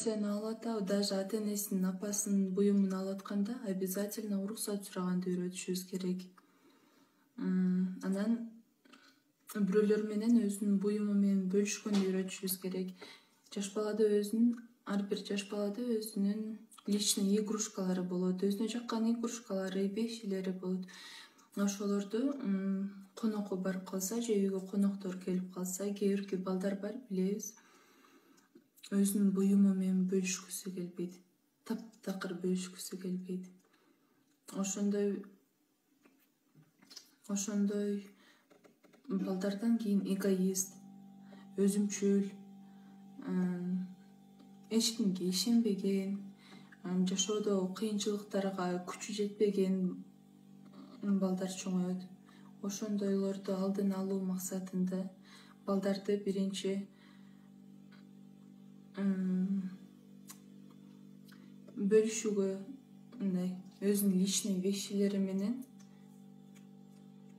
Сен алата, даже ата-энесинин апасынын буюмун алатканда обязательно уруксат сураганды үйрөтүшүбүз керек. Анан бирөөлөр менен өзүнүн буюму менен бөлүшкөндү үйрөтүшүбүз керек. Ар бир жаш балада өзүнүн личный игрушкалары болот, өзүнө жаккан игрушкалары, вещилери болот. Ошолорду конокко барып калса же үйгө коноктор келип калса, кээ бирки балдар бар, билебиз, өзүнүн буюму менен бөлүшкүсү келбейт, таптакыр бөлүшкүсү келбейт. Ошондой балдардан кийин эгоист, өзүмчүл, эч кимге ишенбеген, жашоодо кыйынчылыктарга күчү жетпеген балдар чоңоет. Ошондойлорду алдын алуу максатында балдарды биринчи бөлүшүүгө, мындай өзүнүн личный вещилери менен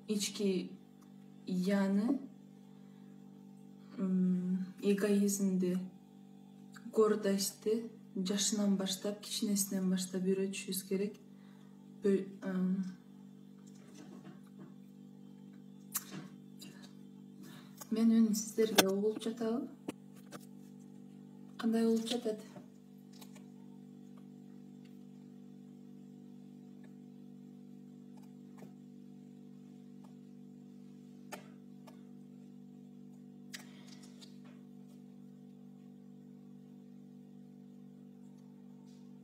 ички яны, эгоизмди, гордостьти жашынан баштап, кичинесинен баштап үйрөтүшүбүз керек. Менин үнүм сиздерге угулуп жатабы? Кандай угулуп жатат?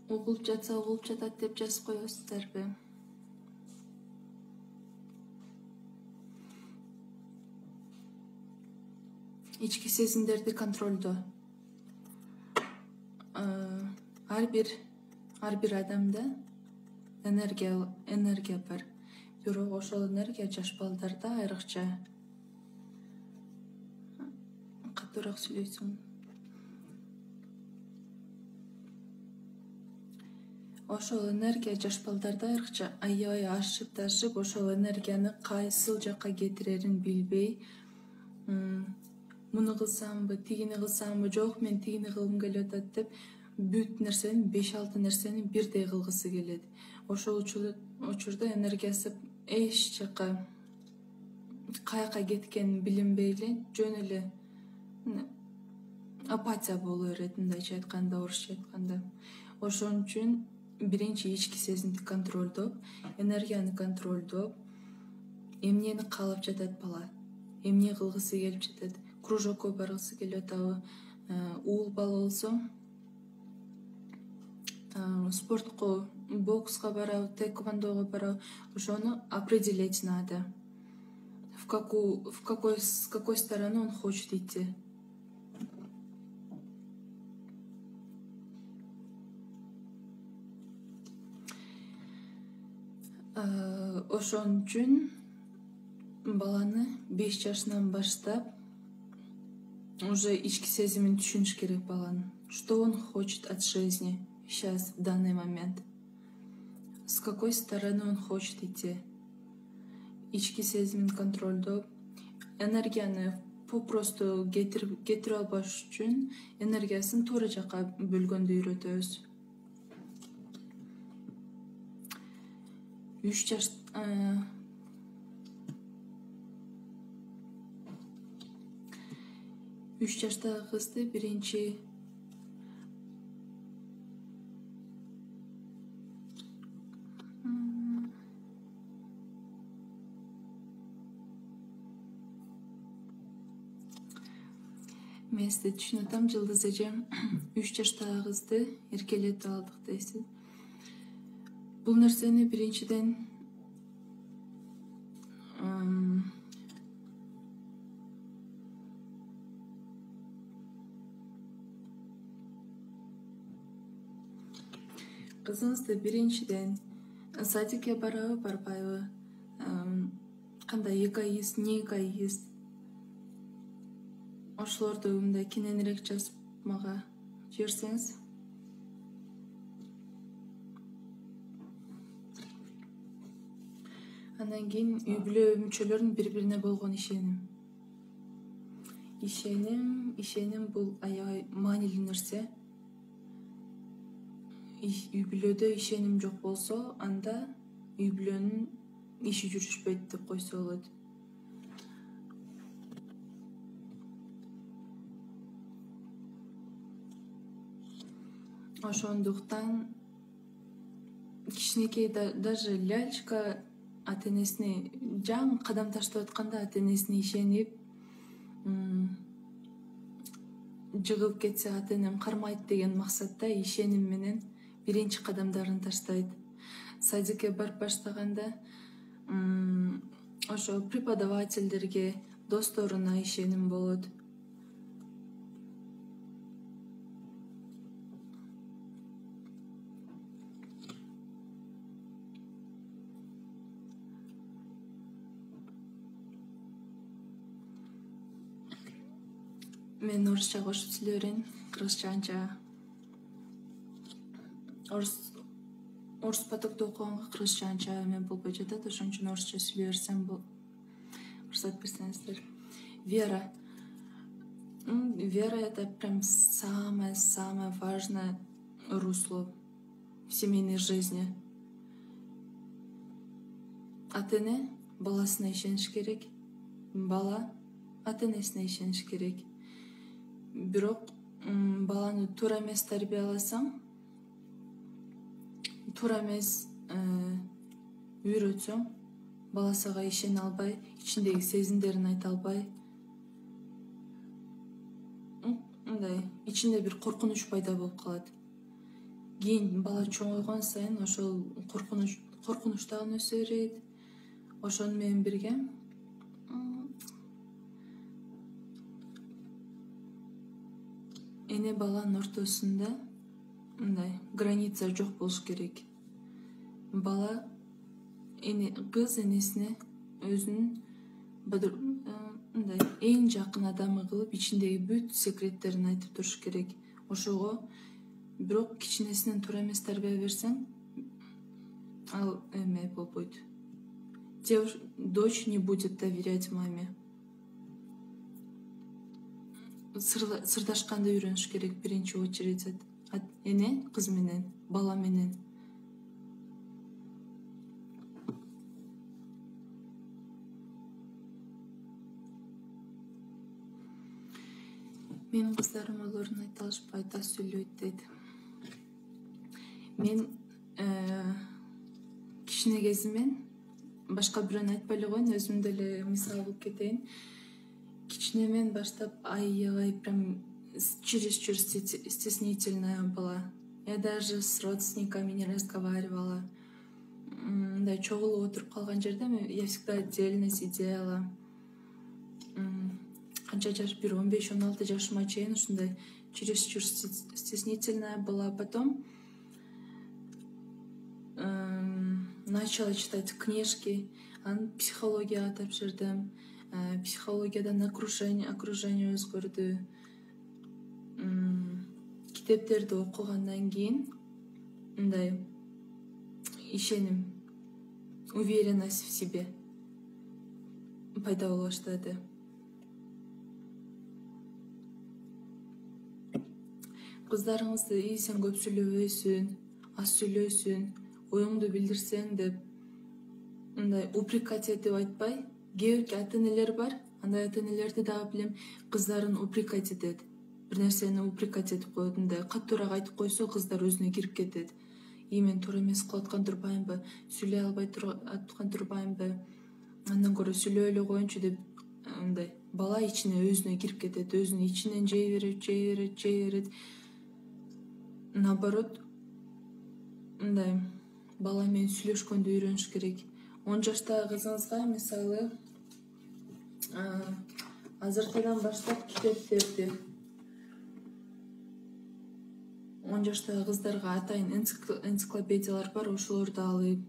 Угулуп жатса угулуп жатат деп жазып коесуздарбы? Ички сезимдерди контролдоо. Ар бир адамда энергия бар. Бирок ошол энергия жаш балдарда айрыкча. Катуураак сүйлөйсүң. Ошол энергия жаш балдарда айрыкча аябай ашып, ошол энергияны кайсыл жакка кетирерин билбей, муну кылсамбы, тигини кылсамбы, жок мен тигини кылгым келип атат деп бүт нерсени, 5-6 нерсени бирдей кылгысы келет. Ошол учурда энергиясы эч жакка, каяка кеткенин билинбей эле, жөн эле апатия боло берет, мындайча айтканда, орусча айтканда. Ошон үчүн биринчи ички сезимди контролдоп, энергияны контролдоп, эмнени каалап жатат бала, эмне кылгысы келип жатат, кружокко баргысы келип атабы, уул бала болсо спортко, бокска барабы, тэквондого барабы, ошону определить надо. С какой стороны он хочет идти. Ошон үчүн баланы 5 жашынан баштап уже ички сезимин түшүнүш керек баланын. Что он хочет от жизни сейчас, в данный момент. С какой стороны он хочет идти. Ички сезимин контролдоп, энергияны попросту кетире албаш үчүн энергиясын туура жакка бөлгөндү үйрөтөбүз. 3 жаштагы кызды биринчи мен сизди түшүнүп атам, Жылдыз эжем. 3 жаштагы кызды эркелетип алдык дейсиз. Бул нерсени биринчиден кызыңызды биринчиден садикке барабы, барбайбы, кандай эгоист, не эгоист, ошолорду мындай кененирээк жазып мага жиберсеңиз. Андан кийин үй бүлө мүчөлөрүнүн бири-бирине болгон ишеним. Ишеним бул аябай маанилүү нерсе. үй бүлөдө ишеним жок болсо, анда үй бүлөнүн иши жүрүшпөйт деп койсо болот. Ошондуктан кичинекей даже лялечка ата энесине жаңы кадам таштап атканда ата энесине ишенип жыгып кетсе ата энем кармайт деген максатта ишеним менен биринчи кадамдарын таштайт. Садикке барып баштаганда ошо преподавательдерге, досторуна ишеним болот. Мен орусча кошуп сүйлөй берейин, кыргызчанча. Орус потокто окуганга кыргызчанча эме болбой жатат, ошон үчүн орусча сүйлөй берсем уруксат берсеңиздер. Вера. Вера — это прям самое важное русло в семейной жизни. Ата эне баласына ишениш керек, бала ата энесине ишениш керек. Бирок баланы туура эмес тарбияласаң, туура эмес үйрөтсөң, бала сага ишене албай, ичиндеги сезимдерин айта албай, мындай ичинде бир коркунуч пайда болуп калат. Кийин бала чоңойгон сайын ошол коркунуч дагы өсө берет. Ошону менен бирге эне баланын ортосунда мындай граница жок болуш керек. Бала кыз энесине өзүнүн мындай эң жакын адамы кылып, ичиндеги бүт секреттерин айтып туруш керек. Ошого бирок кичинесинен туура эмес тарбия берсең, ал эме болбойт. Дочь не будет доверять маме. Сырдашканды үйрөнүш керек биринчи очередь. Эне кыз менен, бала менен. Менин кыздарым ойлорун айта алышпайт, аз сүйлөйт дейт. Мен кичине кезимен, башка бирөөнү айтпай эле коеюн, өзүм деле мисал кылып кетейин. Кичинемен баштап аябай прям чересчур стеснительная была. Я даже с родственниками не разговаривала. Да, чогулуп отуруп калган жерде я всегда отдельно сидела. Канча жаш, 15-16 жашыма чейин ушундай чересчур стеснительная была. Потом начала читать книжки, психологияга тапшырдым. Психологиядан окружение өзгөрдү. Китептерди окугандан кийин мындай ишеним, уверенность в себе пайда боло баштады. Кыздарыңызды сен көп сүйлөбөйсүн, аз сүйлөйсүн, оюңду билдирсең деп мындай упрекать этип айтпай, кээ бир ата энелер бар, андай ата энелерди дагы билем, кыздарын упрекать этет. Бир нерсени упрекать этип коет, мындай катуураак айтып койсо, кыздар өзүнө кирип кетет. Мен туура эмес кылып аткан турбаймынбы, сүйлөй албай аткан турбаймынбы, андан көрө сүйлөй эле коеюнчу деп мындай бала ичине өзүнө кирип кетет, өзүнүн ичинен жей берет. Наоборот, мындай бала менен сүйлөшкөндү үйрөнүш керек. 10 жаштагы кызыңызга мисалы азыркыдан баштап китептерди, 10 жаштагы кыздарга атайын энциклопедиялар бар, ошолорду алып,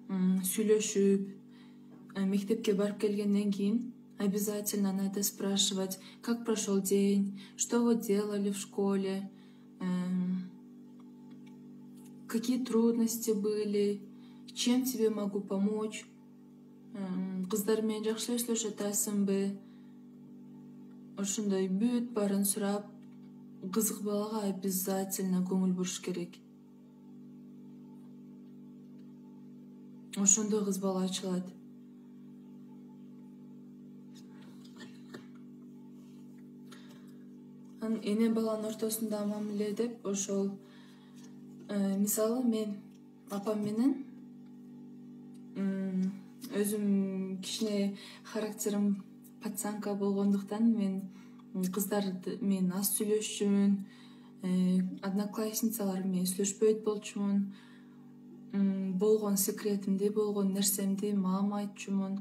сүйлөшүп, мектепке барып келгенден кийин обязательно надо спрашивать, как прошел день, что вы делали в школе, какие трудности были, чем тебе могу помочь, кыздар менен жакшы эле сүйлөшө атасыңбы, ошондой бүт баарын сурап, кызык балага обязательно көңүл буруш керек. ошондо кыз бала ачылат. Эне баланын ортосунда мамиле деп ошол мисалы мен апам менен өзүм кичине характерим пацанка болгондуктан мен кыздарды мен аз сүйлөшчүмүн, одноклассницаларым менен сүйлөшпөйт болчумун, болгон секретимди, болгон нерсемди мамама айтчумун,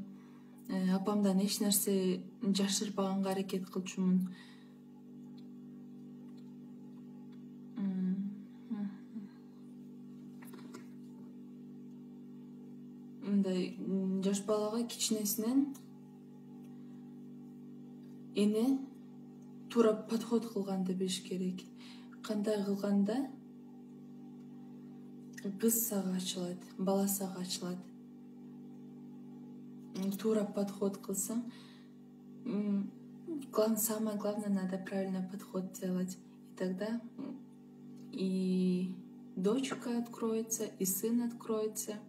апамдан эч нерсе жашырбаганга аракет кылчумун. Мындай жаш балага кичинесинен эне туура подход кылганды билиш керек. Кандай кылганда кыз сага ачылат, бала сага ачылат. Туура подход кылсаң, самое главное, надо правильно подход делать. И тогда и дочка откроется, и сын откроется.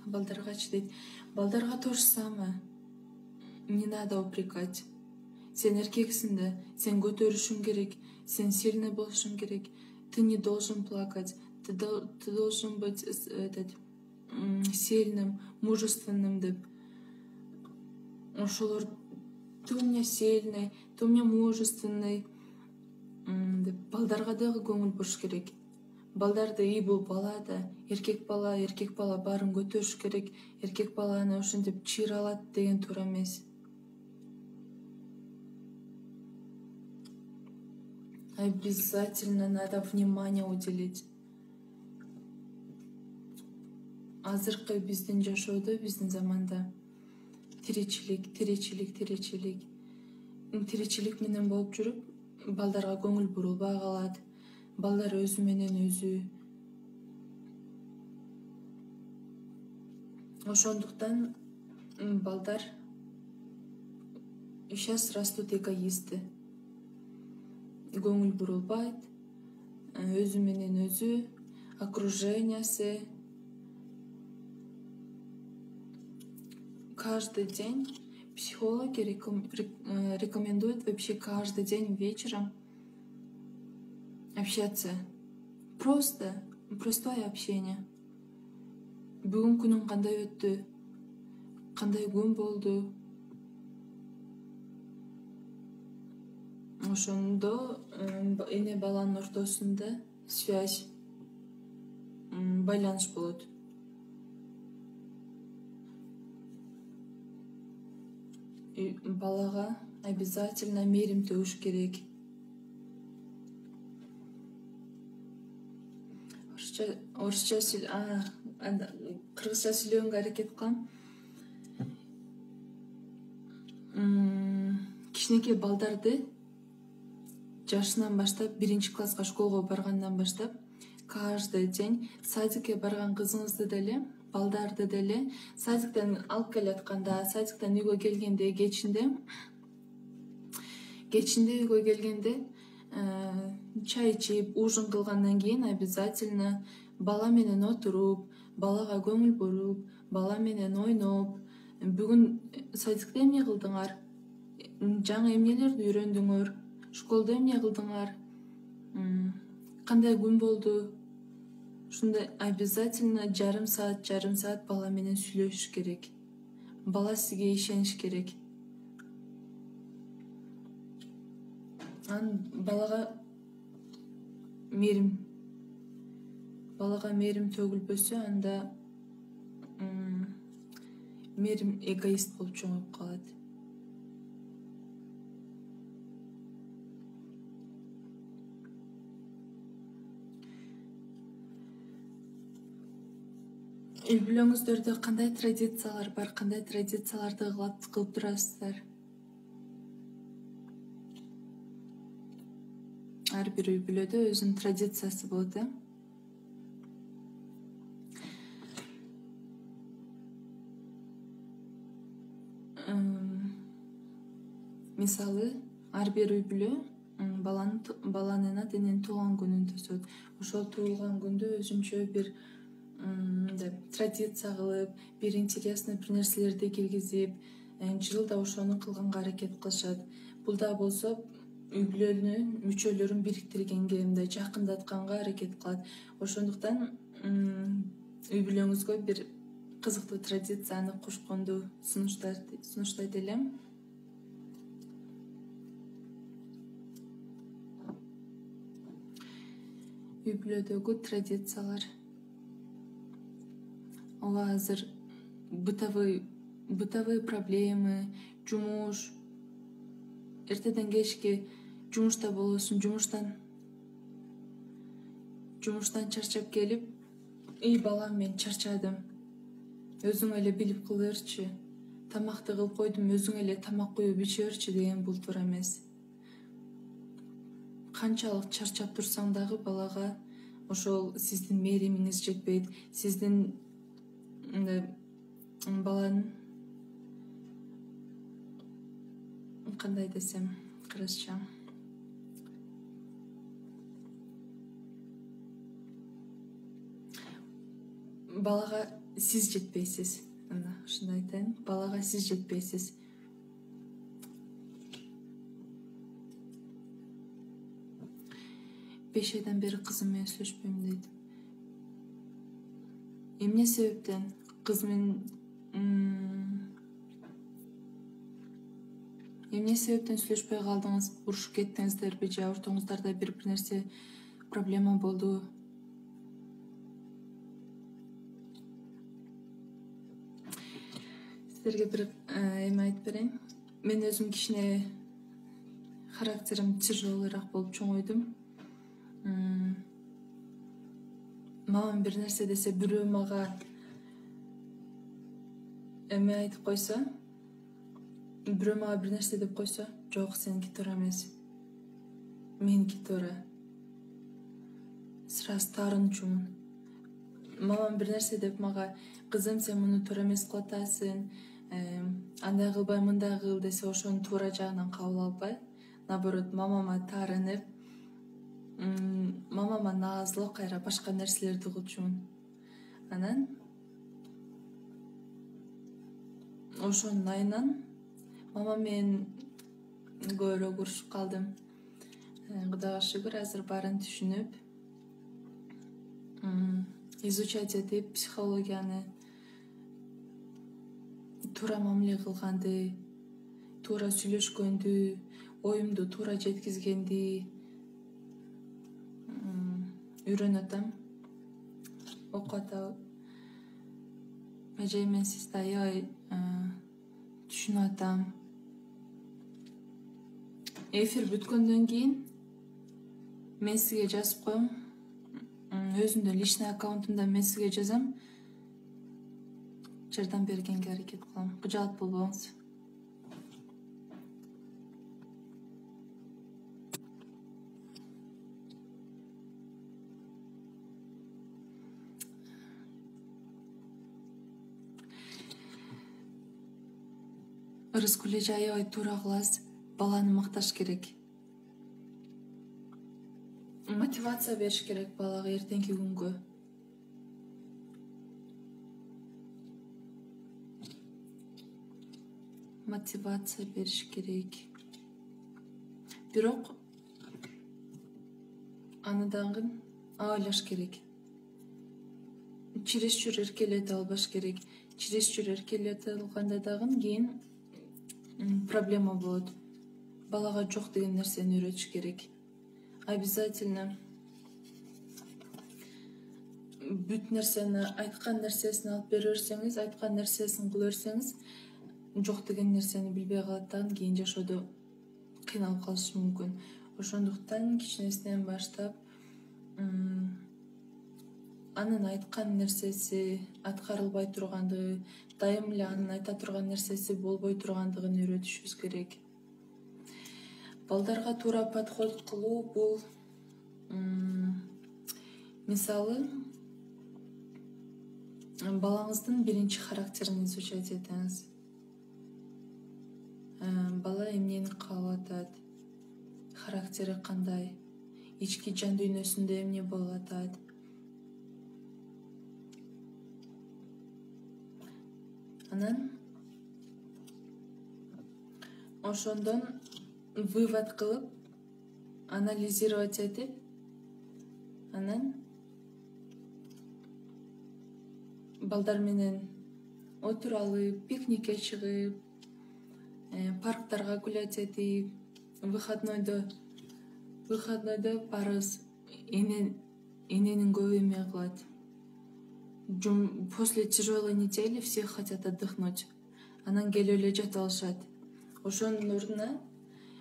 Балдаргачы дейт. Балдарга то же самое. Не надо упрекать. Сен эркексиң да, сен көтөрүшүң керек, сен сильный болушуң керек. Ты не должен плакать, ты должен быть сильным, мужественным деп. Ошолор ты у меня сильный, ты у меня мужественный деп балдарга дагы көңүл буруш керек. Балдарды и бул бала да, эркек бала баарын көтөрүш керек, эркек баланы ошентип чыйралат деген туура эмес. Обязательно надо внимание уделить. Азыркы биздин жашоодо, биздин заманда тиричилик менен болуп жүрүп, балдарга көңүл бурулбай калат. Балдар өзү менен өзү. Ошондуктан балдар сейчас растут эгоисты. Көңүл бурулбайт, өзү менен өзү, окружениясы. Каждый день психологи рекомендуют вообще каждый день вечером общаться. Простое общение. Бүгүн күнүң кандай өттү? Кандай күн болду? Ошондо эне баланын ортосунда связь, байланыш болот. Балага обязательно мээрим төгүш керек. Кыргызча сүйлөгөнгө аракет кылам. Кичинекей балдарды жашынан баштап, 1-класска школго баргандан баштап, каждый день садикке барган кызыңызды деле, балдарды деле, садиктен алып келатканда, садиктен үйгө келгенде, кечинде үйгө келгенде, чай ичип, ужин кылгандан кийин обязательно бала менен отуруп, балага көңүл буруп, бала менен ойноп, бүгүн садикте эмне кылдыңар? Жаңы эмнелерди үйрөндүңөр? Школда эмне кылдыңар? Кандай күн болду? Ушундай обязательно жарым саат бала менен сүйлөшүш керек. Бала сизге ишениш керек. Балага мээрим төгүлбөсө, анда мээрим эгоист болуп чоңоюп калат. Үй бүлөңүздөрдө кандай традициялар бар, кандай традицияларды кылып турасыздар? Ар бир үй бүлөдө өзүнүн традициясы болот, Мисалы, ар бир үй бүлө баланын атынан туулган күнүн тосот. Ошол туулган күндө өзүнчө бир традиция кылып, бир интересный бир нерселерди киргизип, жылда ошону кылганга аракет кылышат. Бул да болсо үй бүлөнүн мүчөлөрүн бириктиргенге, мындай жакындатканга аракет кылат. Ошондуктан үй бүлөңүзгө бир кызыктуу традицияны кошконду сунуштайт элем. Үй бүлөдөгү традициялар. Ооба, азыр бытовые проблемы, жумуш, эртеден кечке жумушта болосуң, жумуштан чарчап келип, балам, мен чарчадым, өзүң эле билип кылырчы, тамакты кылып койдум, өзүң эле тамак куюп ичерчи деген бул туура эмес. Канчалык чарчап турсаң дагы балага ошол сиздин мээримиңиз жетпейт, сиздин баланын кандай десем кыргызча, балага сиз жетпейсиз. Ушундай айтайын, балага сиз жетпейсиз. 5 айдан бери кызым менен сүйлөшпөйм дейт. Эмне себептен кыз менен эмне себептен сүйлөшпөй калдыңыз? Урушуп кеттиңиздерби же ортоңуздарда бир нерсе проблема болду? Силерге бир эме айтып берейин. Мен өзүм кичине характерим тяжелыйраак болуп чоңойдум. Мамам бир нерсе десе, бирөө мага эме айтып койсо, бирөө мага бир нерсе деп койсо, жок, сеники туура эмес, меники туура. Сразу таарынчумун. Мамам бир нерсе деп мага, кызым, сен муну туура эмес кылып атасың, андай кылбай мындай кыл десе, ошону туура жагынан кабыл албай, наоборот, мамама таарынып, мамама наазылып кайра башка нерселерди кылчумун. Анан ошонун айынан мама менен көбүрөөк урушуп калдым. Кудайга шүгүр, азыр баарын түшүнүп, изучать этип, психологияны, туура мамиле кылганды, туура сүйлөшкөндү, оюмду туура жеткизгенди үйрөнүп атам, окуп атам. Эже, мен сизди аябай түшүнүп атам. Эфир бүткөндөн кийин мен сизге жазып коем, өзүмдүн личный аккаунтумда мен сизге жазам, жардам бергенге аракет кылам. Кыжаат болбоңуз. Ырыскүл эже аябай туура кыласыз, баланы макташ керек. Мотивация бериш керек балага эртеңки күнгө. Мотивация бериш керек. Бирок аны дагы абайлаш керек. Чересчур эркелете албаш керек. Чересчур эркелете алганда дагы кийин проблема болот. Балага жок деген нерсени үйрөтүш керек. Обязательно бүт нерсени, айткан нерсесин алып бере берсеңиз, айткан нерсесин кыла берсеңиз, жок деген нерсени билбей калат да, кийин жашоодо кыйналып калышы мүмкүн. Ошондуктан кичинесинен баштап анын айткан нерсеси аткарылбай тургандыгы, дайым эле анын айта турган нерсеси болбой тургандыгын үйрөтүшүбүз керек. Балдарга туура подход кылуу бул мисалы балаңыздын биринчи характерин изучать этиңиз. Бала эмнени каалап атат, характери кандай, ички жан дүйнөсүндө эмне болуп атат. Анан ошондон вывод кылып, анализировать этип, анан балдар менен отуралып, пикникке чыгып, парктарга гулять этип, выходнойдо барыбыз эненин көбү эме кылат. После тяжелой недели все хотят отдохнуть. Анан келип эле жатып алышат. Ошонун ордуна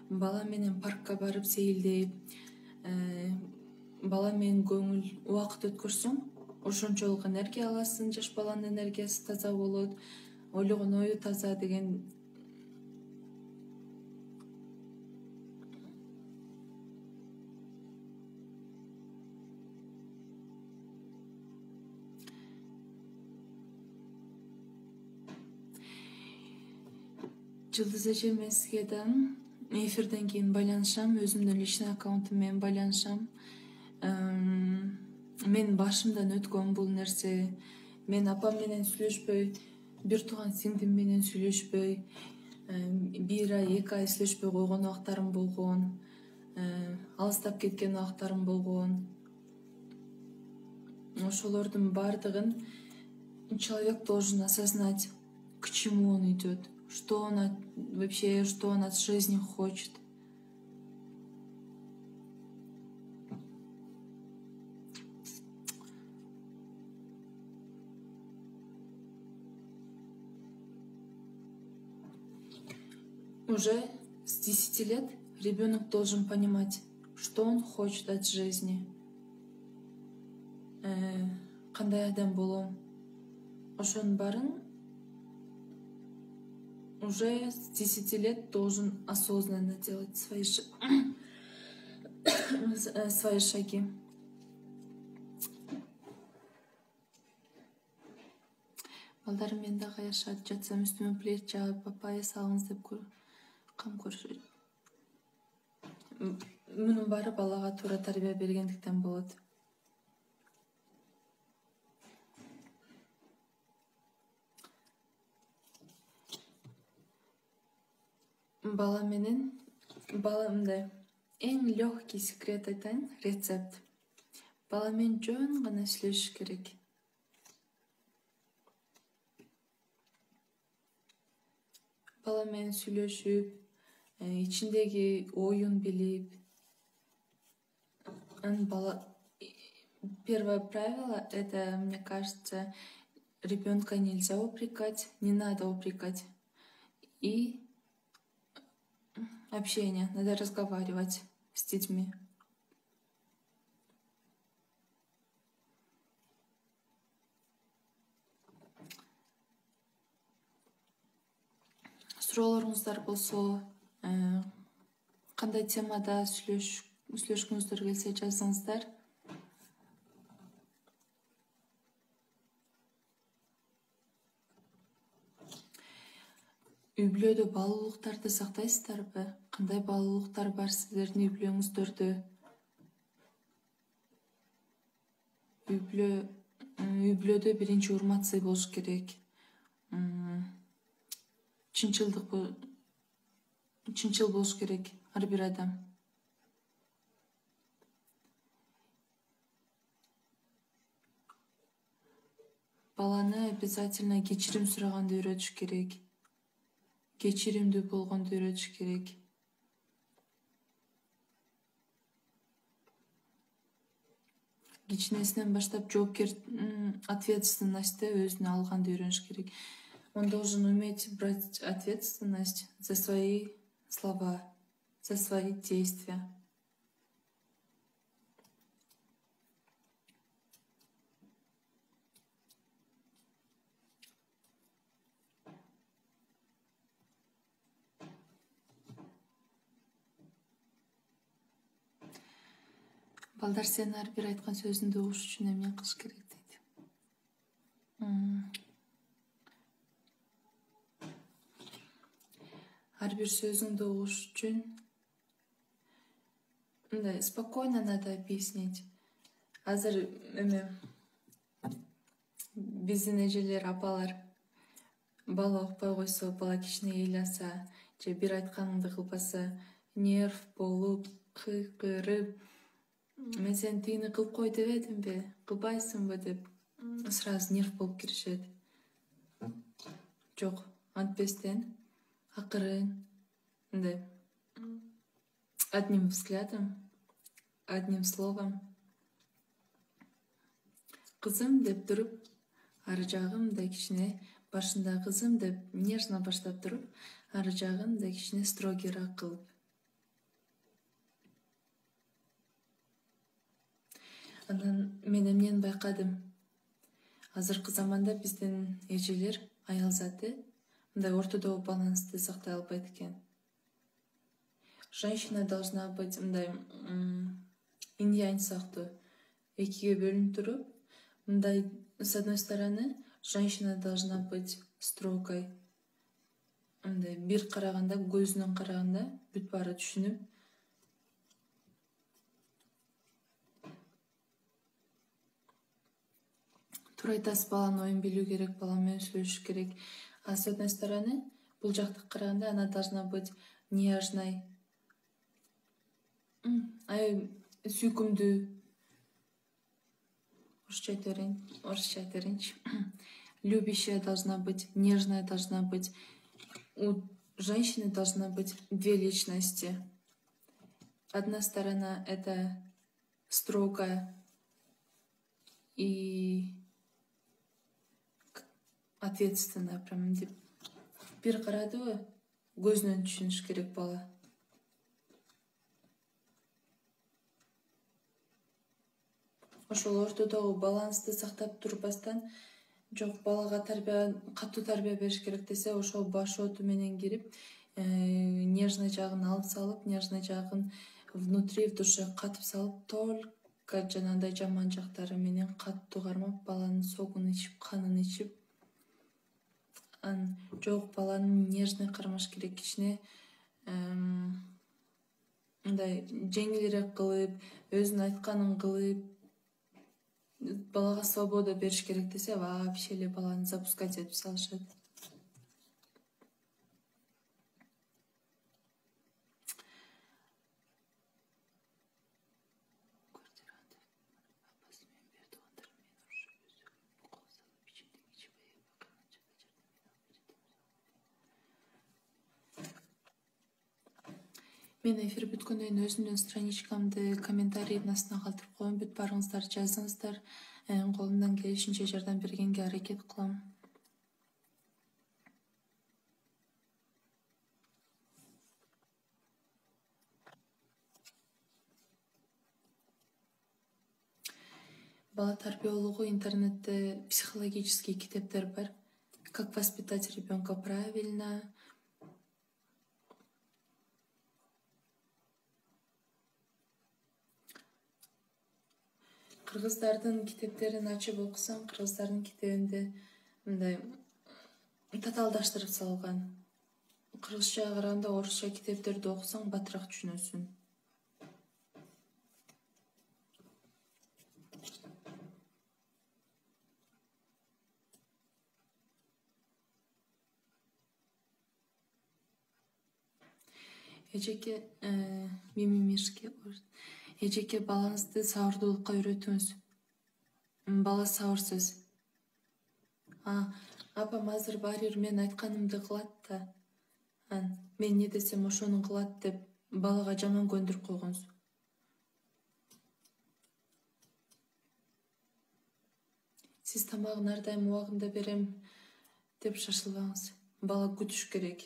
бала менен паркка барып сейилдеп, бала менен көңүл убакыт өткөрсөң, ошончолук энергия аласың, жаш баланын энергиясы таза болот, ойлогон ою таза деген. Жылдыз эже, мен сизге да эфирден кийин байланышам, өзүмдүн личный аккаунтум менен байланышам. Мен башымдан өткөн бул нерсе. Мен апам менен сүйлөшпөй, бир тууган сиңдим менен сүйлөшпөй, бир ай, 2 ай сүйлөшпөй койгон убактарым болгон, алыстап кеткен убактарым болгон. Ошолордун баардыгын человек должен осознать, к чему он идет, что он вообще, что он от жизни хочет. Уже с 10 лет ребенок должен понимать, что он хочет от жизни. Кандай адам болом, ошонун баарын уже с 10 лет должен осознанно делать свои шаги. Балдарым мен дагы кайышат, жатсам үстүмө плед жаап, папайя салыңыз деп кам көрүшөт. Мунун баары балага туура тарбия бергендиктен болот. Баламда эң легкий секрет айтайын, рецепт. Бала менен жөн гана сүйлөшүш керек. Бала менен сүйлөшүп, ичиндеги оюн билип, первое правило — это, мне кажется, ребенка нельзя упрекать, не надо упрекать. И общение, надо разговаривать с детьми. Суроолоруңуздар болсо, кандай темада сүйлөшкүңүздөр келсе жазыңыздар. Үй бүлөдө баалуулуктарды сактайсыздарбы? Кандай баалуулуктар бар сиздердин үй бүлөңүздөрдө? Үй бүлөдө биринчи урмат сый болуш керек. Чынчыл болуш керек ар бир адам. Баланы обязательно кечирим сураганды үйрөтүш керек. Кечиримдүү болгонду үйрөтүш керек. Кичинесинен баштап ответственностьты өзүнө алганды үйрөнүш керек. Он должен уметь брать ответственность за свои слова, за свои действия. Балдар, сен ар бир айткан сөзүңдү угуш үчүн эмне кылыш керек дейт. Ар бир сөзүңдү угуш үчүн мындай спокойно надо объяснить. Азыр эме биздин эжелер, апалар бала укпай койсо, бала кичине ыйласа же бир айтканыңды кылбаса, нерв болуп, кыйкырып, мен сени тигини кылып кой дебедимби, кылбайсыңбы деп сразу нерв болуп киришет. Жок, антпестен акырын мындай одним взглядом, одним словом кызым деп туруп, ары жагы мындай кичине башында кызым деп нежно баштап туруп, ары жагы мындай кичине строгийраак кылып. Анан мен эмнени байкадым? Азыркы заманда биздин эжелер, аял заты мындай ортодогу балансты сактай албайт экен. Женщина должна быть мындай инь-янь сыяктуу, экиге бөлүнүп туруп, мындай с одной стороны женщина должна быть строгой. Мындай бир караганда, көзүнөн караганда бүт баары түшүнүп, туура айтасыз, баланын оюн билүү керек, бала менен сүйлөшүш керек. А с одной стороны, бул жактан караганда она должна быть нежной, сүйкүмдүү. Орусча айта берейинчи. Любящая должна быть, нежная должна быть. У женщины должна быть две личности. Одна сторона — это строгая и ответственная, прям бир карадыбы, көзүнөн түшүнүш керек бала. Ошол ортодогу балансты сактап турбастан, жок, балага катуу тарбия бериш керек десе, ошол баш оту менен кирип, нежный жагын алып салып, нежный жагын внутри, в душе катып салып, только жанагындай жаман жактары менен катуу кармап, баланын согун ичип, канын ичип, жок, баланы нежный кармаш керек, кичине мындай жеңилирээк кылып, өзүнүн айтканын кылып, балага свобода бериш керек десе, вообще эле баланы запускать этип салышат. Мен эфир бүткөндөн кийин өзүмдүн страничкамды комментарийдин астына калтырып коем. Бүт баарыңыздар жазыңыздар. Колумдан келишинче жардам бергенге аракет кылам. Бала тарбиялоого интернетте психологический китептер бар. Как воспитать ребенка правильно. Кыргыздардын китептерин ачып окусаң, кыргыздардын китебинде мындай татаалдаштырып салган. Кыргызчага караганда орусча китептерди окусаң, батыраак түшүнөсүң. Эжеке мимимишке эжеке балаңызды сабырдуулукка үйрөтүңүз. Бала сабырсыз. Апам азыр баары мен айтканымды кылат да, мен не десем ошону кылат деп балага жаман көндүрүп койгонсуз. Сиз тамагын ар дайым убагында берем деп шашылбаңыз. Бала күтүш керек.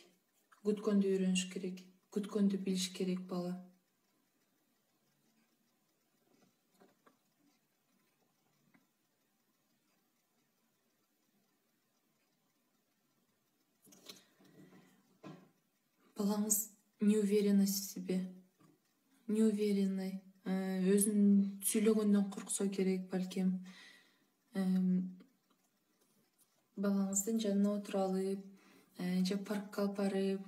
Күткөндү үйрөнүш керек. Күткөндү билиш керек бала. Балаңыз неуверенный в себе, неуверенный, өзүн сүйлөгөндөн корксо керек балким. Балаңыздын жанына отура алып, же паркка алып барып,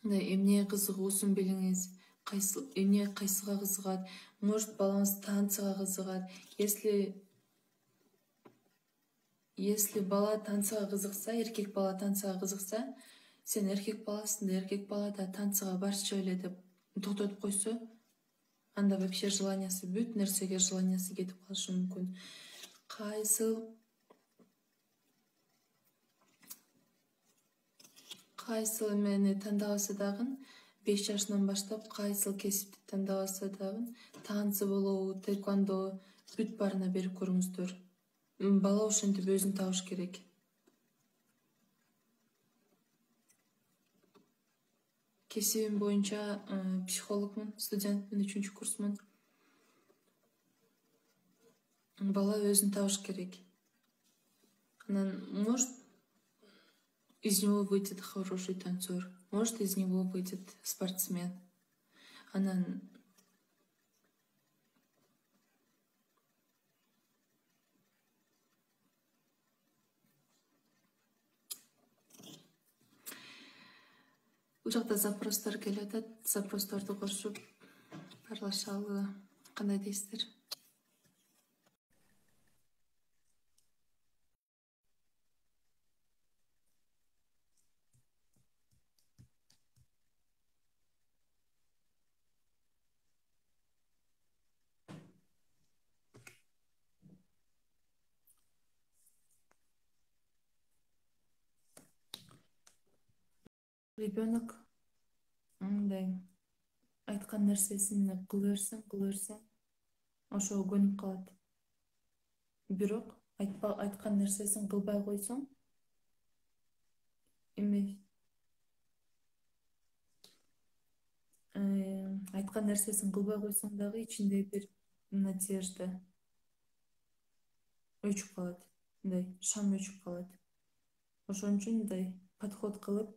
эмне кызыгуусун билиңиз. эмне кайсыга кызыгат, может балаңыз танцыга кызыгат. Если бала танцыга кызыкса, эркек бала танцыга кызыкса, сен эркек баласың да, эркек бала да танцыга барчу эле деп токтотуп койсо, анда вообще желаниясы, бүт нерсеге желаниясы кетип калышы мүмкүн. Кайсыл эмени тандабаса дагы, 5 жашынан баштап кайсыл кесипти тандабаса дагы, танцы болобу, тэквондо, бүт баарына берип көрүңүздөр. Бала ошентип өзүн табыш керек. Кесибим боюнча психологмун, студентмин, 3-курсмун. Бала өзүн табыш керек. Анан, может, из него выйдет хороший танцор, может, из него выйдет спортсмен. Анан бул жакта запростор келип атат, запросторду кошуп баарлашалы. Кандай дейсиздер? Ребенок мындай айткан нерсесин кыла берсең, ошого көнүп калат. Бирок айткан нерсесин кылбай койсоң, айткан нерсесин кылбай койсоң дагы ичинде бир надежда өчүп калат. Мындай шам өчүп калат. Ошон үчүн мындай подход кылып,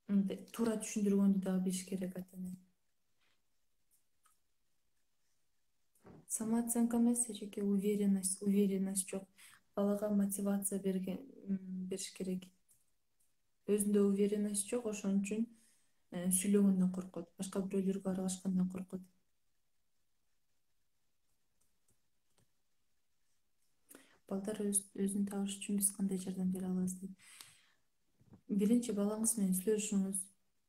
мындай туура түшүндүргөндү дагы билиш керек ата-эне. Самооценка эмес, жеке уверенность жок. Балага мотивация бериш керек. Өзүндө уверенность жок, ошон үчүн сүйлөгөндөн коркот, башка бирөөлөргө аралашкандан коркот. Балдар өзүн табыш үчүн биз кандай жардам бере алабыз дейт. Биринчи, балаңыз менен сүйлөшүңүз,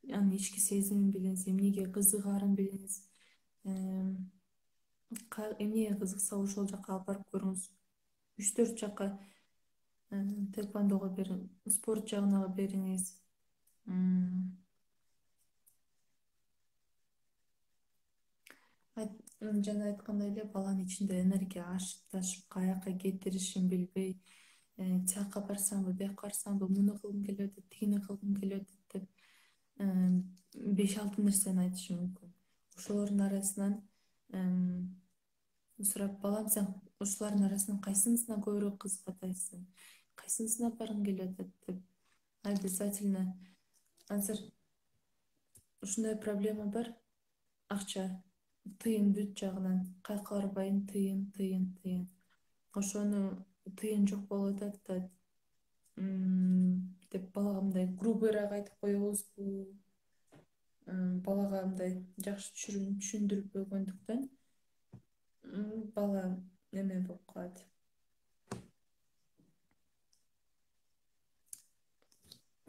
анын ички сезимин билиңиз, эмнеге кызыгаарын билиңиз. Эмнеге кызыкса ошол жака алып барып көрүңүз. 3-4 жака тэквондого бериңиз, спорт жагына бериңиз. Жана айткандай эле, баланын ичинде энергия ашып каяка кетиришин билбей, тияка барсамбы, бияка барсамбы, муну кылгым келип атат, тигини кылгым келип атат деп 5-6 нерсени айтышы мүмкүн. Ошолордун арасынан сурап, балам, сен ушулардын арасынан кайсынысына көбүрөөк кызыгып атасың, кайсынысына баргың келип атат деп обязательно. Азыр ушундай проблема бар, акча, тыйын бүт жагынан, каяка барбайын, тыйын. Ошону тыйын жок болуп атат деп балага мындай грубыйраак айтып коебузбу, балага мындай жакшы түшүндүрбөгөндүктөн бала эме болуп калат.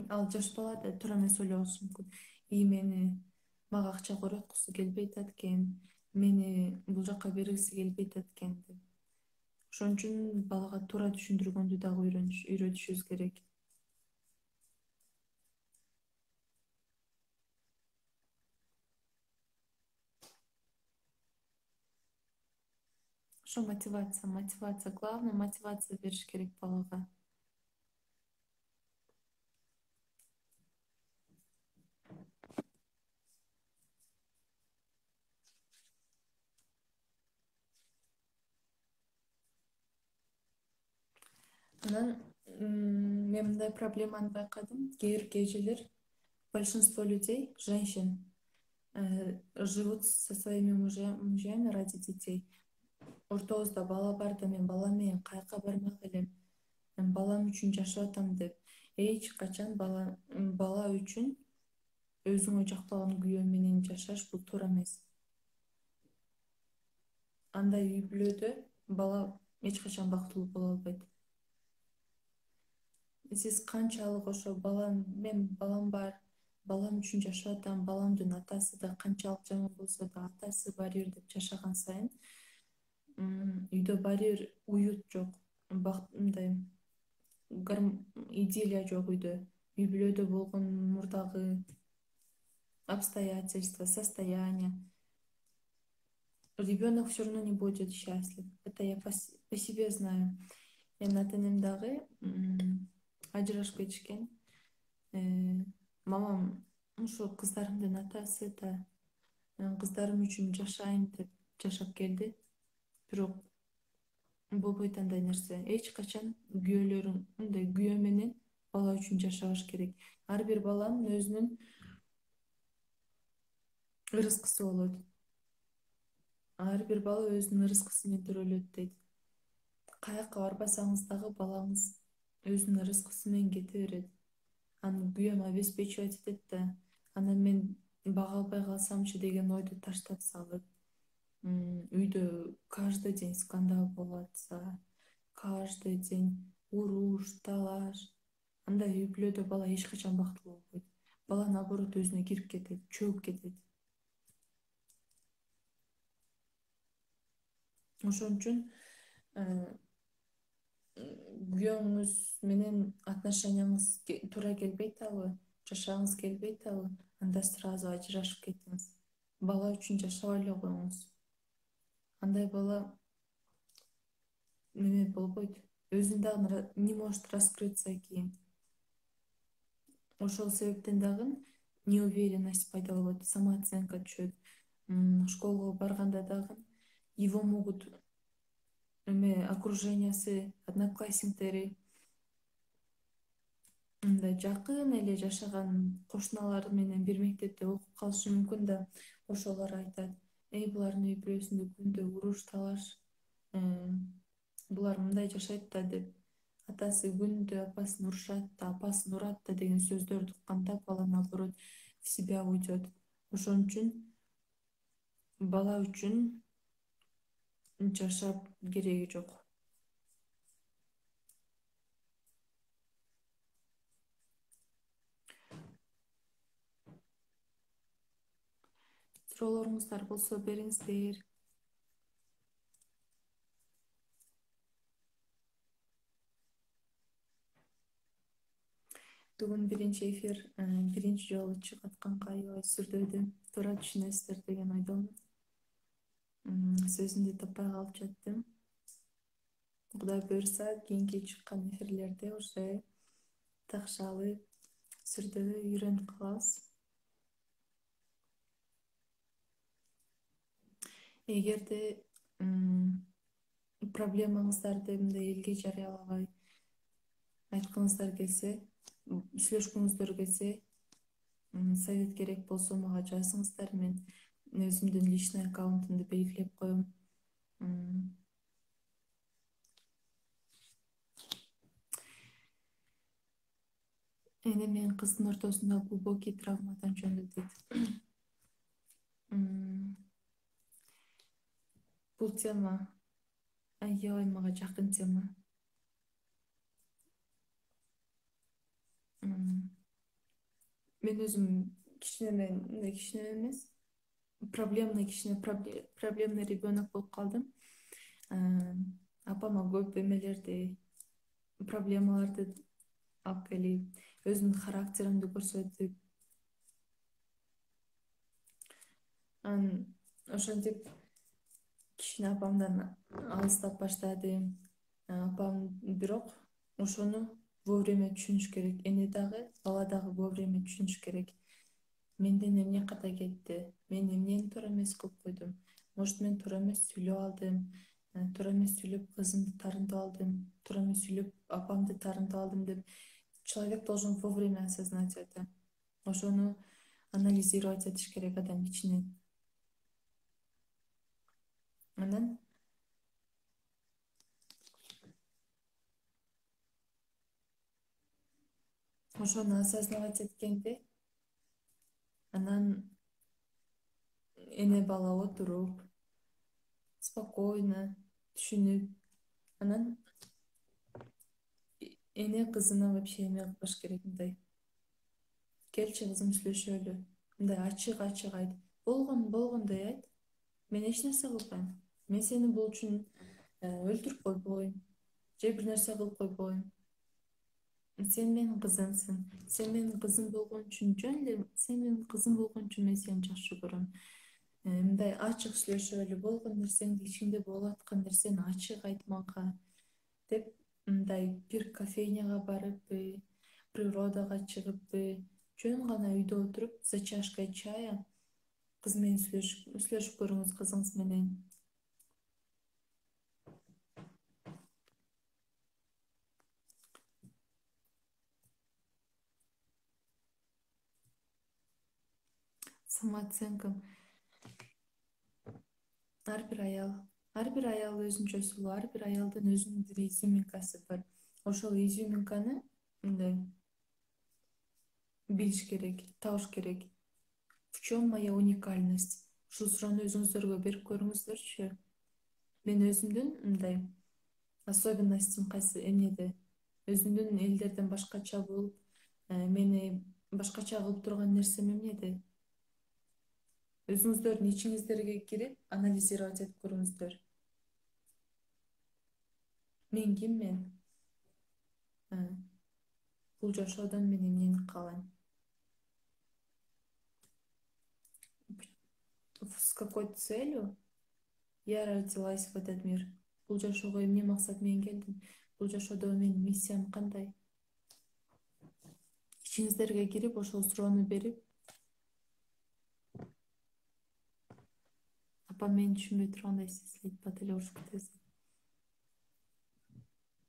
Ал жаш бала да туура эмес ойлобосу мүмкүн. Мага акча койгусу келбей атат экен, мени бул жака бергиси келбей атат экен деп. Ошон үчүн балага туура түшүндүргөндү дагы үйрөтүшүбүз керек. Ошо мотивация, главное мотивация бериш керек балага. Анан мен мындай проблеманы байкадым. Кээ бир эжелер, большинство людей, женщин, живут со своими мужьями ради детей. Ортобузда бала бар да, мен балам менен каяка бармак элем, балам үчүн жашап атам деп эч качан бала үчүн өзүңө жактаган күйөө менен жашаш бул туура эмес. Андай үй бүлөдө бала эч качан бактылуу боло албайт. Сиз канчалык ошо балам бар, балам үчүн жашап атам, баламдын атасы да канчалык жаман болсо да атасы бар деп жашаган сайын үйдө баары бир уют жок, мындай идиллия жок үйдө. Үй бүлөдө болгон мурдагы обстоятельства, состояние. Ребенок все равно не будет счастлив. Это я по себе знаю. Менин ата энем дагы ажырашып кетишкен. Мамам ошо кыздарымдын атасы да кыздарым үчүн жашайм деп жашап келди. Бирок болбойт андай нерсе. Эч качан күйөө менен бала үчүн жашабаш керек. Ар бир баланын өзүнүн ырыскысы болот. Ар бир бала өзүнүн ырыскысы менен төрөлөт дейт. Каяка барбасаңыз дагы балаңыз өзүнүн ырыскысы менен кете берет. Анын күйөөм обеспечивать этет да, анан мен бага албай калсамчы деген ойду таштап салып, үйдө каждый день скандал болуп атса, каждый день уруш, талаш. Андай үй бүлөдө бала эч качан бактылуу болбойт. Бала наоборот өзүнө кирип кетет, чөгүп кетет. Ошон үчүн күйөөңүз менен отношенияңыз туура келбей атабы, жашагыңыз келбей атабы, анда сразу ажырашып кетиңиз. Бала үчүн жашабай эле коюңуз. Андай бала неме болбойт. Өзүн дагы не может раскрыться кийин. Ошол себептен дагы неуверенность пайда болот, самооценка түшөт. Школго барганда дагы его могут окружениясы, одноклассниктери, мындай жакын эле жашаган кошуналары менен бир мектепте окуп калышы мүмкүн да, ошолор айтат: булардын үй бүлөсүндө күндө уруш, талаш, булар мындай жашайт да деп. Атасы күндө апасын урушат да, апасын урат да деген сөздөрдү укканда бала наоборот в себя уйдет. Ошон үчүн бала үчүн жашап кереги жок. Суроолоруңуздар болсо бериңиздер. Бүгүн биринчи эфир биринчи жолу чыгып атканга аябай сүрдөдү. Туура түшүнөсүздөр деген ойдомун. Сөзүмдү таппай калып жаттым. Кудай буюрса, кийинки чыккан эфирлерде уже такшалып, сүрдөп үйрөнүп калабыз. Эгерде проблемаңыздарды мындай элге жарыялабай айткыңыздар келсе, сүйлөшкүңүздөр келсе, совет керек болсо мага жазыңыздар. Мен өзүмдүн личный аккаунтумду белгилеп коем. Эне менен кыздын ортосунда глубокий травмадан жөндөт дейт. Бул тема аябай мага жакын тема. Мен өзүм кичине эмес, проблемный ребенок болуп калдым. Апама көп эмелерди, проблемаларды алып келип, өзүмдүн характеримди көрсөтүп, ошентип кичине апамдан алыстап баштадым. Апам бирок ошону вовремя түшүнүш керек. Эне дагы, бала дагы вовремя түшүнүш керек. Менден эмне ката кетти? Мен эмнени туура эмес кылып койдум? Может, мен туура эмес сүйлөп алдым, туура эмес сүйлөп кызымды таарынтып алдым, туура эмес сүйлөп апамды таарынтып алдым деп. Человек должен вовремя осознать это. Ошону анализировать этиш керек адам ичинен. Анан ошону осознавать эткенде Анан эне бала отуруп, спокойно түшүнүп, анан эне кызына вообще эме кылбаш керек, мындай: келчи кызым сүйлөшөлү, мындай ачык ачык айт, болгондой айт. Мен эч нерсе кылбайм. Мен сени бул үчүн өлтүрүп койбойм же бир нерсе кылып койбойм. Сен менин кызымсың. Сен менин кызым болгон үчүн жөн эле сен менин кызым болгон үчүн мен сени жакшы көрөм. Мындай ачык сүйлөшөлү, болгон нерсеңди, ичиңде болуп аткан нерсени ачык айт мага деп, мындай бир кофейняга барыппы, природага чыгыппы, жөн гана үйдө отуруп за чашкой чая кыз менен сүйлөшүп көрүңүз, кызыңыз менен. Самооценка. Ар бир аял өзүнчө сулуу, ар бир аялдын өзүнүн бир изюминкасы бар. Ошол изюминканы мындай билиш керек, табыш керек. В чем моя уникальность? Ушул суроону өзүңүздөргө берип көрүңүздөрчү. Мен өзүмдүн мындай особенностьтим кайсы эмнеде? Өзүмдүн элдерден башкача болуп, мени башкача кылып турган нерсем эмнеде? Өзүңүздөрдүн ичиңиздерге кирип, анализировать этип көрүңүздөр. Мен киммен? Бул жашоодон мен эмнени каалайм? С какой целью я родилась в этот мир? Бул жашоого эмне максат менен келдим? Бул жашоодо менин миссиям кандай? Ичиңиздерге кирип, ошол суроону берип, апам мени түшүнбөй тургандай сиз айтпа деле урушуп кетесиз.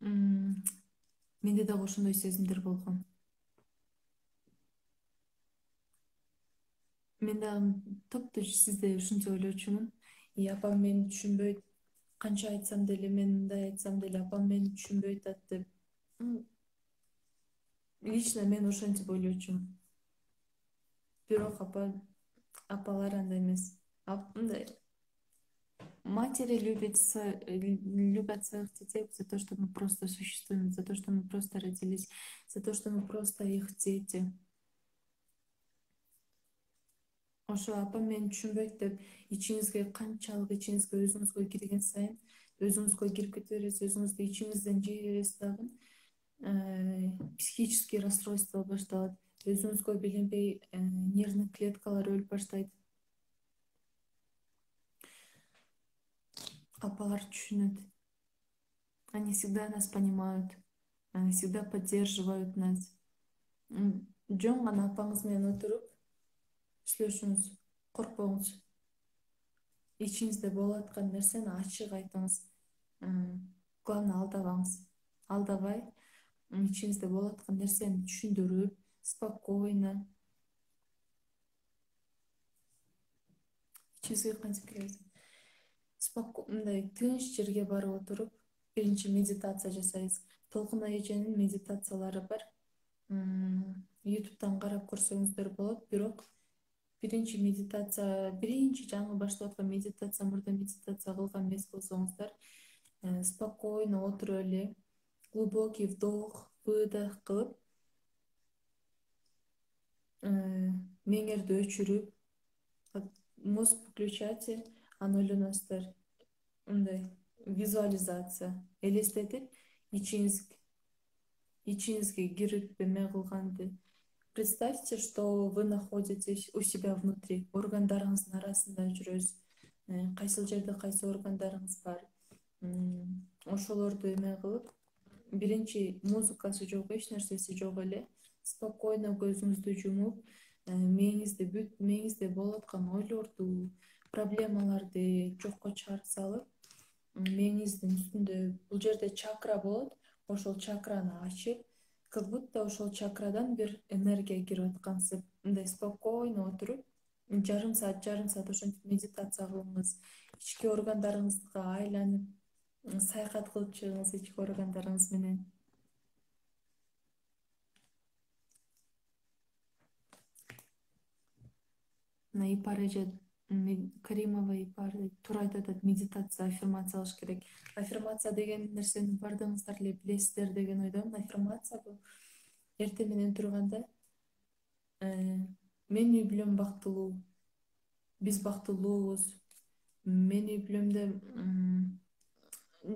Менде дагы ошондой сезимдер болгон. Мен дагы топтуш сиздей ушунча ойлочумун. Апам мени түшүнбөйт. Канча айтсам деле, мен мындай айтсам деле апам мени түшүнбөй атат деп. Лично мен ошентип ойлочумун. Бирок апалар андай эмес. Мындай матери любят своих детей за то, что мы просто существуем, за то, что мы просто родились, за то, что мы просто их дети. Ошо апам мени түшүнбөйт деп, канчалык ичиңизге өзүңүзгө кирген сайын, өзүңүзгө кирип кете бересиз, өзүңүздү ичиңизден жей бересиз дагы, психический расстройство башталат, өзүңүзгө билинбей нервный клеткалар өлүп баштайт. Апалар түшүнөт. Они всегда нас понимают, они всегда поддерживают нас. Жөн гана апаңыз менен отуруп сүйлөшүңүз, коркпоңуз. Ичиңизде болуп аткан нерсени ачык айтыңыз. Главное, алдабаңыз. Алдабай, ичиңизде болуп аткан нерсени түшүндүрүп, спокойно. Ичиңизге кантип киресиз? Мындай тынч жерге барып отуруп, биринчи медитация жасайсыз. Толкун эженин медитациялары бар. YouTube'дан карап көрсөңүздөр болот, бирок биринчи жаңы баштап аткан медитация, мурда медитация кылган эмес болсоңуздар, спокойно отуруп эле, глубокий вдох, выдох кылып, мээңерди өчүрүп, мозг выключайте, аны ойлоносуздар. Мындай визуализация элестетип, ичиңизге кирип эме кылганды. Представьте, что вы находитесь у себя внутри, органдарыңыздын арасында жүрөсүз. Кайсыл жерде кайсы органдарыңыз бар. Ошолорду эме кылып, биринчи музыкасы жок, эч нерсеси жок эле, спокойно көзүңүздү жумуп, мээңизде болуп аткан ойлорду, проблемаларды жокко чыгарып салып, мээңиздин үстүндө бул жерде чакра болот, ошол чакраны ачып, как будто ошол чакрадан бир энергия кирип аткансып, мындай спокойно отуруп, жарым саат ошентип медитация кылыңыз. Ички органдарыңызга айланып, саякат кылып чыгыңыз ички органдарыңыз менен. мына Ипар эже, Каримова Ипар туура айтып, медитация, аффирмация кылыш керек. Аффирмация деген нерсени баардыгыңыздар эле билесиздер деген ойдомун. Аффирмация бул эртең менен турганда мен үй бүлөм бактылуу, биз бактылуубуз, менин үй бүлөмдө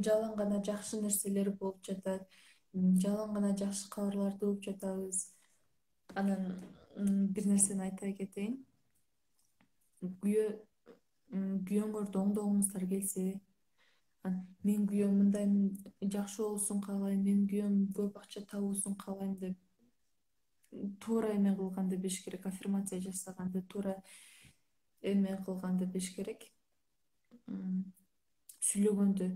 жалаң гана жакшы нерселер болуп жатат, жалаң гана жакшы кабарларды угуп жатабыз. Анан бир нерсени айта кетейин. Күйөө күйөөңөрдү оңдогуңуздар келсе, мен күйөөм мындай жакшы болуусун каалайм, менин күйөөм көп акча табуусун каалайм деп туура эме кылганды билиш керек. Аффирмация жасаганды, туура эме кылганды билиш керек. Сүйлөгөндө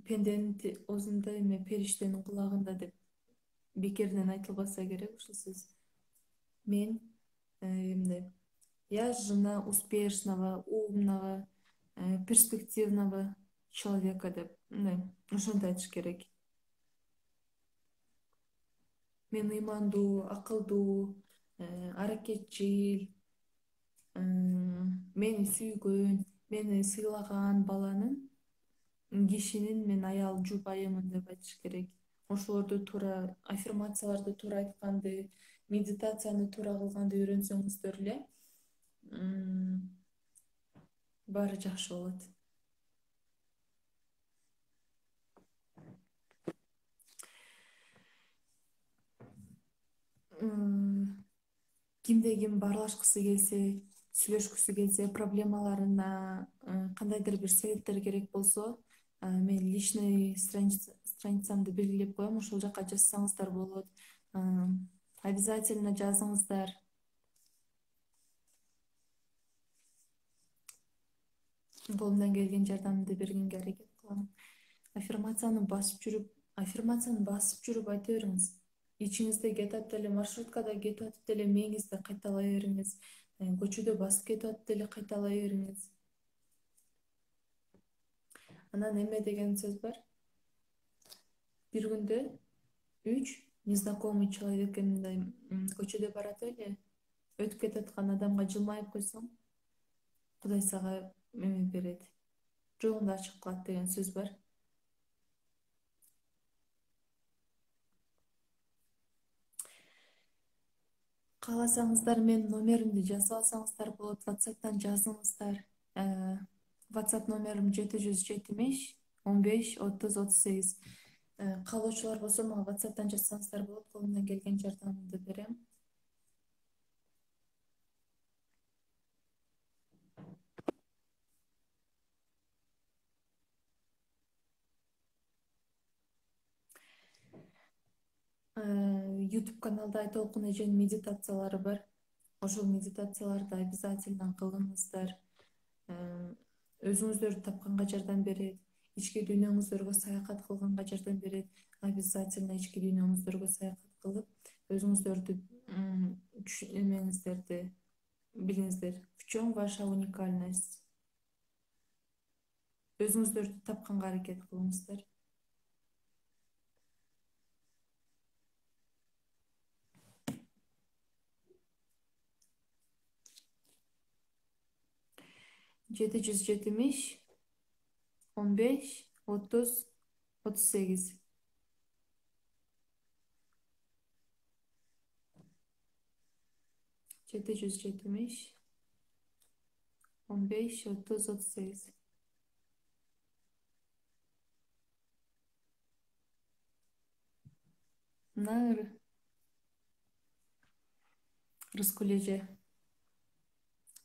пенденин оозунда эме периштенин кулагында деп бекерден айтылбаса керек. Ушул сөз мен эмне, я жена успешного, умного, перспективного человека деп мындай ошондой айтыш керек. Мен ыймандуу, акылдуу, аракетчил, мени сүйгөн, мени сыйлаган баланын, кишинин мен аял жубайымын деп айтыш керек. Ошолорду туура, аффирмацияларды туура айтканды, медитацияны туура кылганды үйрөнсөңүздөр эле баары жакшы болот. Кимде ким баарлашкысы келсе, сүйлөшкүсү келсе, проблемаларына кандайдыр бир советтер керек болсо, мен личный страницамды белгилеп коем, ошол жака жазсаңыздар болот. Обязательно жазыңыздар. Колумдан келген жардамымды бергенге аракет кылам. Аффирмацияны басып жүрүп айта бериңиз. Ичиңизде кетип деле, маршруткада кетип атып деле мээңизде кайталай бериңиз. Көчөдө басып кетип атып деле кайталай бериңиз. Анан эме деген сөз бар. Бир күндө 3 незнакомый человек мындай көчөдө барат эле, өтүп кетаткан адамга жылмайып койсоң, Кудай сага эме берет, жолуңду ачык кылат деген сөз бар. Кааласаңыздар менин номеримди жазып алсаңыздар болот, WhatsApp'тан жазыңыздар. WhatsApp номерим 770 15 30 38. Каалоочулар болсо мага WhatsApp'тан жазсаңыздар болот, колумдан келген жардамымды берем. YouTube каналда Айтолкун эженин медитациялары бар. Ошол медитацияларды обязательно кылыңыздар. Өзүңүздөрдү тапканга жардам берет. Ички дүйнөңүздөргө саякат кылганга жардам берет. Обязательно ички дүйнөңүздөргө саякат кылып, өзүңүздөрдү эмеңиздерди билиңиздер. В чем ваша уникальность? Өзүңүздөрдү тапканга аракет кылыңыздар. Жети жүз жетимиш 15 30 38. 770 15 30 38. Мына Рыскүл эже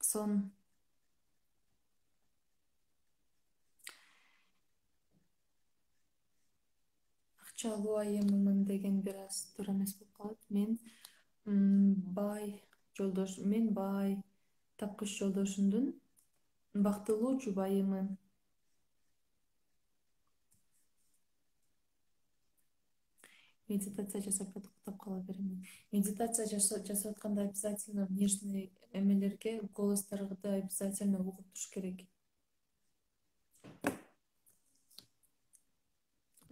сон акчалуу айыммын деген бир аз туура эмес болуп калат. Мен бай тапкыч жолдошумдун бактылуу жубайымын. Медитация жасап токтоп кала берем. Медитация жасап атканда обязательно внешний эмелерге, голостарды обязательно угуп туруш керек.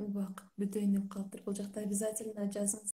Убакыт бүтөйүн деп калыптыр. Бул жакта обязательно жазыңыз.